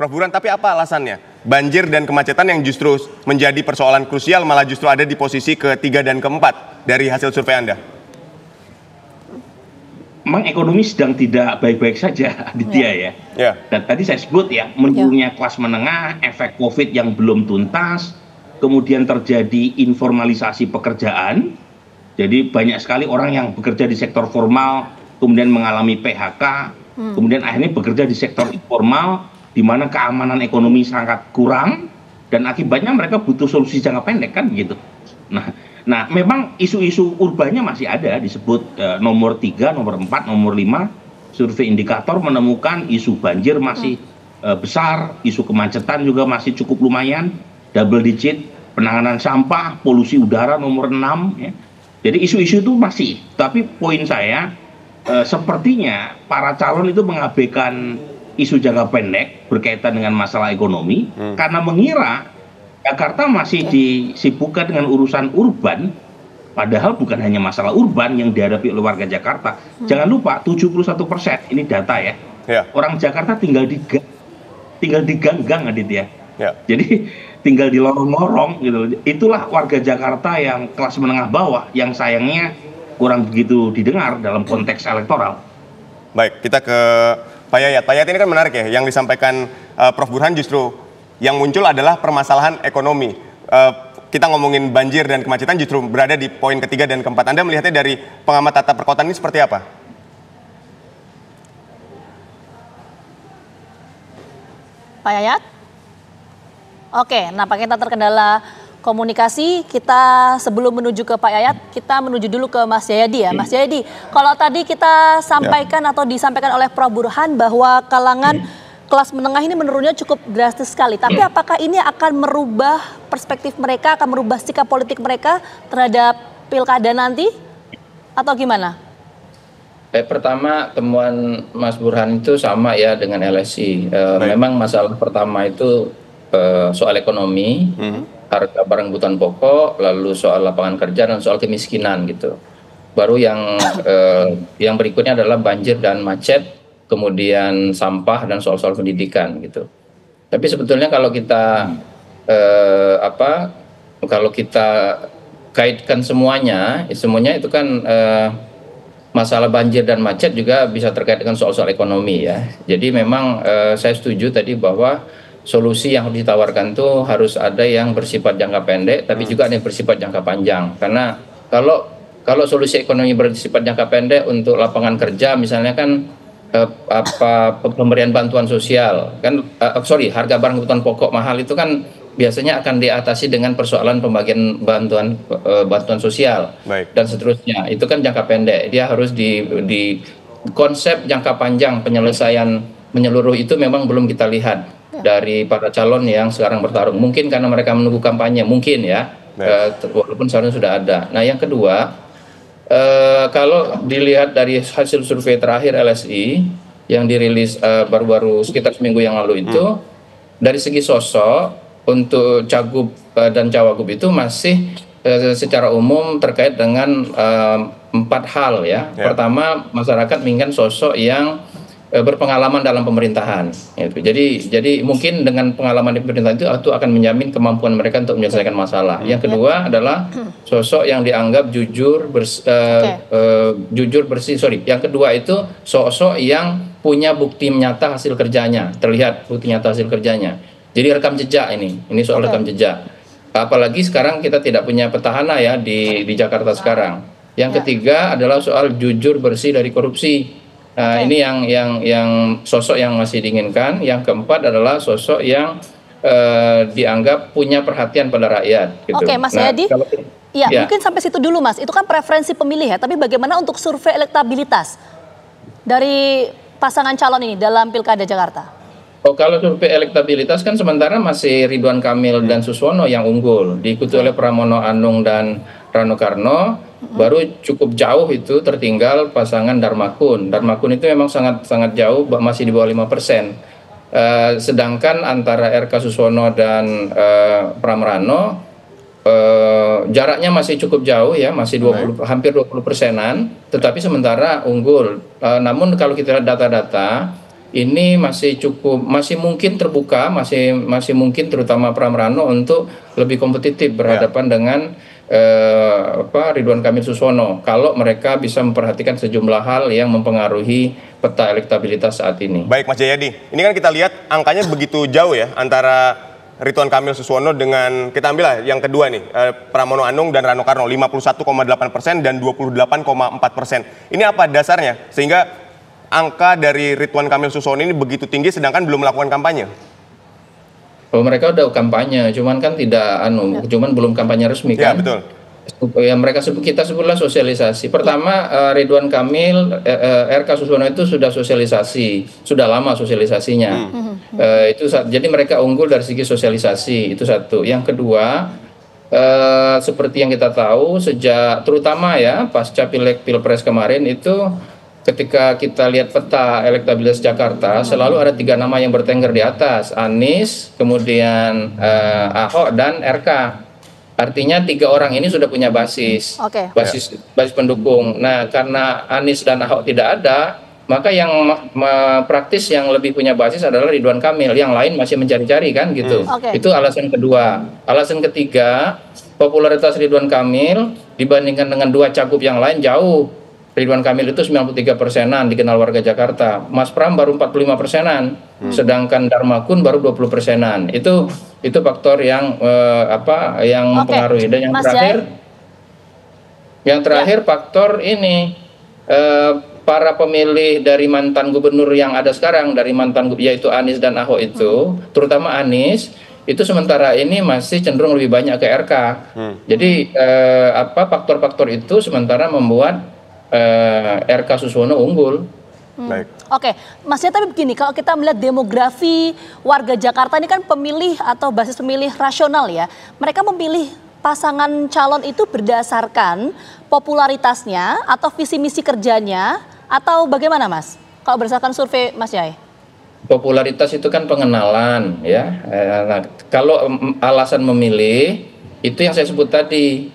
Prof. Burhan, tapi apa alasannya? Banjir dan kemacetan yang justru menjadi persoalan krusial malah justru ada di posisi ketiga dan keempat dari hasil survei Anda. Memang ekonomi sedang tidak baik-baik saja, Aditya ya. Dan tadi saya sebut ya, menurunnya kelas menengah, efek COVID yang belum tuntas, kemudian terjadi informalisasi pekerjaan. Jadi banyak sekali orang yang bekerja di sektor formal, kemudian mengalami PHK, kemudian akhirnya bekerja di sektor informal, di mana keamanan ekonomi sangat kurang, dan akibatnya mereka butuh solusi jangka pendek kan gitu. Nah, memang isu-isu urbannya masih ada, disebut nomor 3, nomor 4, nomor 5, survei indikator menemukan isu banjir masih besar, isu kemacetan juga masih cukup lumayan, double digit, penanganan sampah, polusi udara nomor 6 ya. Jadi isu-isu itu masih, tapi poin saya sepertinya para calon itu mengabaikan isu jangka pendek berkaitan dengan masalah ekonomi karena mengira Jakarta masih disibukkan dengan urusan urban, padahal bukan hanya masalah urban yang dihadapi oleh warga Jakarta. Jangan lupa 71% ini data ya. Orang Jakarta tinggal di gang-gang, Aditya. Jadi tinggal di lorong-lorong gitu. Itulah warga Jakarta yang kelas menengah bawah yang sayangnya kurang begitu didengar dalam konteks elektoral. Baik, kita ke Pak Yayat. Pak Yayat, ini kan menarik ya, yang disampaikan Prof. Burhan justru yang muncul adalah permasalahan ekonomi. Kita ngomongin banjir dan kemacetan justru berada di poin ketiga dan keempat. Anda melihatnya dari pengamat tata perkotaan ini seperti apa? Pak Yayat? Oke, nampaknya kita terkendala komunikasi. Kita sebelum menuju ke Pak Yayat, kita menuju dulu ke Mas Jayadi ya. Mas Jayadi, kalau tadi kita sampaikan atau disampaikan oleh Prof. Burhan bahwa kalangan kelas menengah ini menurunnya cukup drastis sekali. Tapi apakah ini akan merubah perspektif mereka, akan merubah sikap politik mereka terhadap pilkada nanti? Atau gimana? Pertama, temuan Mas Burhan itu sama ya dengan LSI. Memang masalah pertama itu soal ekonomi, harga barang kebutuhan pokok, lalu soal lapangan kerja dan soal kemiskinan gitu. Baru yang berikutnya adalah banjir dan macet, kemudian sampah dan soal-soal pendidikan gitu. Tapi sebetulnya kalau kita kaitkan semuanya itu kan masalah banjir dan macet juga bisa terkait dengan soal-soal ekonomi ya. Jadi memang saya setuju tadi bahwa solusi yang harus ditawarkan itu harus ada yang bersifat jangka pendek, tapi juga ada yang bersifat jangka panjang. Karena kalau solusi ekonomi bersifat jangka pendek untuk lapangan kerja, misalnya kan pemberian bantuan sosial, kan harga barang kebutuhan pokok mahal itu kan biasanya akan diatasi dengan persoalan pembagian bantuan sosial dan seterusnya. Itu kan jangka pendek. Dia harus di konsep jangka panjang penyelesaian menyeluruh itu memang belum kita lihat dari para calon yang sekarang bertarung. Mungkin karena mereka menunggu kampanye, mungkin ya, walaupun seharusnya sudah ada. Nah, yang kedua, kalau dilihat dari hasil survei terakhir LSI yang dirilis baru-baru sekitar seminggu yang lalu itu, dari segi sosok untuk cagup dan cawagup itu masih secara umum terkait dengan 4 hal ya. Pertama, masyarakat menginginkan sosok yang berpengalaman dalam pemerintahan. Jadi mungkin dengan pengalaman di pemerintahan itu akan menjamin kemampuan mereka untuk menyelesaikan masalah. Yang kedua adalah sosok yang dianggap jujur, bersih. Yang kedua itu sosok yang punya bukti nyata hasil kerjanya, terlihat bukti nyata hasil kerjanya. Jadi rekam jejak ini soal rekam jejak. Apalagi sekarang kita tidak punya petahana ya di Jakarta sekarang. Yang ketiga adalah soal jujur bersih dari korupsi. Ini yang sosok yang masih diinginkan. Yang keempat adalah sosok yang dianggap punya perhatian pada rakyat. Gitu. Oke, Mas Yadi. Mungkin sampai situ dulu, Mas. Itu kan preferensi pemilih ya. Tapi bagaimana untuk survei elektabilitas dari pasangan calon ini dalam Pilkada Jakarta? Kalau survei elektabilitas kan sementara masih Ridwan Kamil dan Suswono yang unggul, diikuti oleh Pramono Anung dan Rano Karno. Baru cukup jauh itu tertinggal pasangan Darmakun. Darmakun itu memang sangat jauh, masih di bawah 5%. Sedangkan antara RK Suswono dan Pramrano jaraknya masih cukup jauh ya, masih hampir 20%-an, tetapi sementara unggul. Namun kalau kita lihat data-data ini masih mungkin terbuka, masih mungkin terutama Pramrano untuk lebih kompetitif berhadapan dengan Ridwan Kamil Suswono kalau mereka bisa memperhatikan sejumlah hal yang mempengaruhi peta elektabilitas saat ini. Baik Mas Jayadi, ini kan kita lihat angkanya begitu jauh ya antara Ridwan Kamil Suswono dengan, kita ambil lah yang kedua nih, Pramono Anung dan Rano Karno, 51,8% dan 28,4%. Ini apa dasarnya sehingga angka dari Ridwan Kamil Suswono ini begitu tinggi sedangkan belum melakukan kampanye? Oh, mereka udah kampanye, cuman kan cuman belum kampanye resmi kan? Ya, betul. Ya, kita sebutlah sosialisasi. Pertama, Ridwan Kamil, RK Suswono itu sudah sosialisasi, sudah lama sosialisasinya. Jadi mereka unggul dari segi sosialisasi, itu satu. Yang kedua, seperti yang kita tahu terutama ya pasca Pilpres kemarin itu, ketika kita lihat peta elektabilitas Jakarta, selalu ada 3 nama yang bertengger di atas, Anies, kemudian Ahok dan RK. Artinya 3 orang ini sudah punya basis pendukung. Nah, karena Anies dan Ahok tidak ada, maka yang praktis yang lebih punya basis adalah Ridwan Kamil. Yang lain masih mencari-cari kan gitu. Itu alasan kedua. Alasan ketiga, popularitas Ridwan Kamil dibandingkan dengan 2 cagup yang lain jauh. Ridwan Kamil itu 93%-an dikenal warga Jakarta. Mas Pram baru 45%-an, sedangkan Dharma Kun baru 20%-an. Itu faktor yang mempengaruhi. Dan yang terakhir faktor ini para pemilih dari mantan gubernur yang ada sekarang, dari yaitu Anies dan Ahok itu, terutama Anies, itu sementara ini masih cenderung lebih banyak ke RK. Jadi faktor-faktor itu sementara membuat RK Suswono unggul. Baik. Oke, Mas ya, tapi begini, kalau kita melihat demografi warga Jakarta ini kan pemilih atau basis pemilih rasional ya. Mereka memilih pasangan calon itu berdasarkan popularitasnya atau visi misi kerjanya atau bagaimana Mas? Kalau berdasarkan survei Mas Yai? Popularitas itu kan pengenalan ya. Nah, kalau alasan memilih itu yang saya sebut tadi.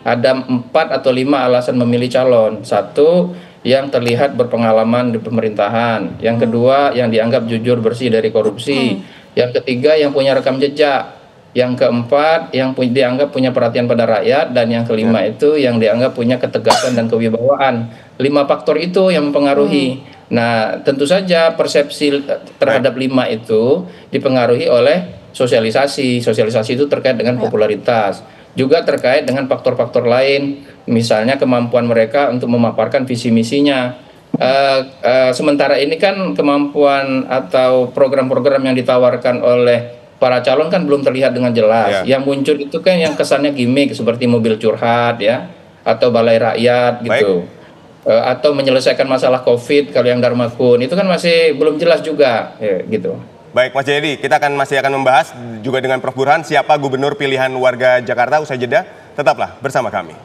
Ada 4 atau 5 alasan memilih calon. 1, yang terlihat berpengalaman di pemerintahan. Yang kedua, yang dianggap jujur bersih dari korupsi. Yang ketiga, yang punya rekam jejak. Yang keempat, yang dianggap punya perhatian pada rakyat. Dan yang kelima itu yang dianggap punya ketegasan dan kewibawaan. 5 faktor itu yang mempengaruhi. Nah, tentu saja persepsi terhadap 5 itu dipengaruhi oleh sosialisasi. Sosialisasi itu terkait dengan popularitas. Juga terkait dengan faktor-faktor lain, misalnya kemampuan mereka untuk memaparkan visi misinya. Sementara ini kan kemampuan atau program-program yang ditawarkan oleh para calon kan belum terlihat dengan jelas. Yang muncul itu kan yang kesannya gimmick seperti mobil curhat ya, atau balai rakyat gitu. Atau menyelesaikan masalah COVID kalau yang Dharma Kun itu kan masih belum jelas juga ya, gitu. Baik Mas Jayadi, kita masih akan membahas juga dengan Prof Burhan siapa gubernur pilihan warga Jakarta usai jeda. Tetaplah bersama kami.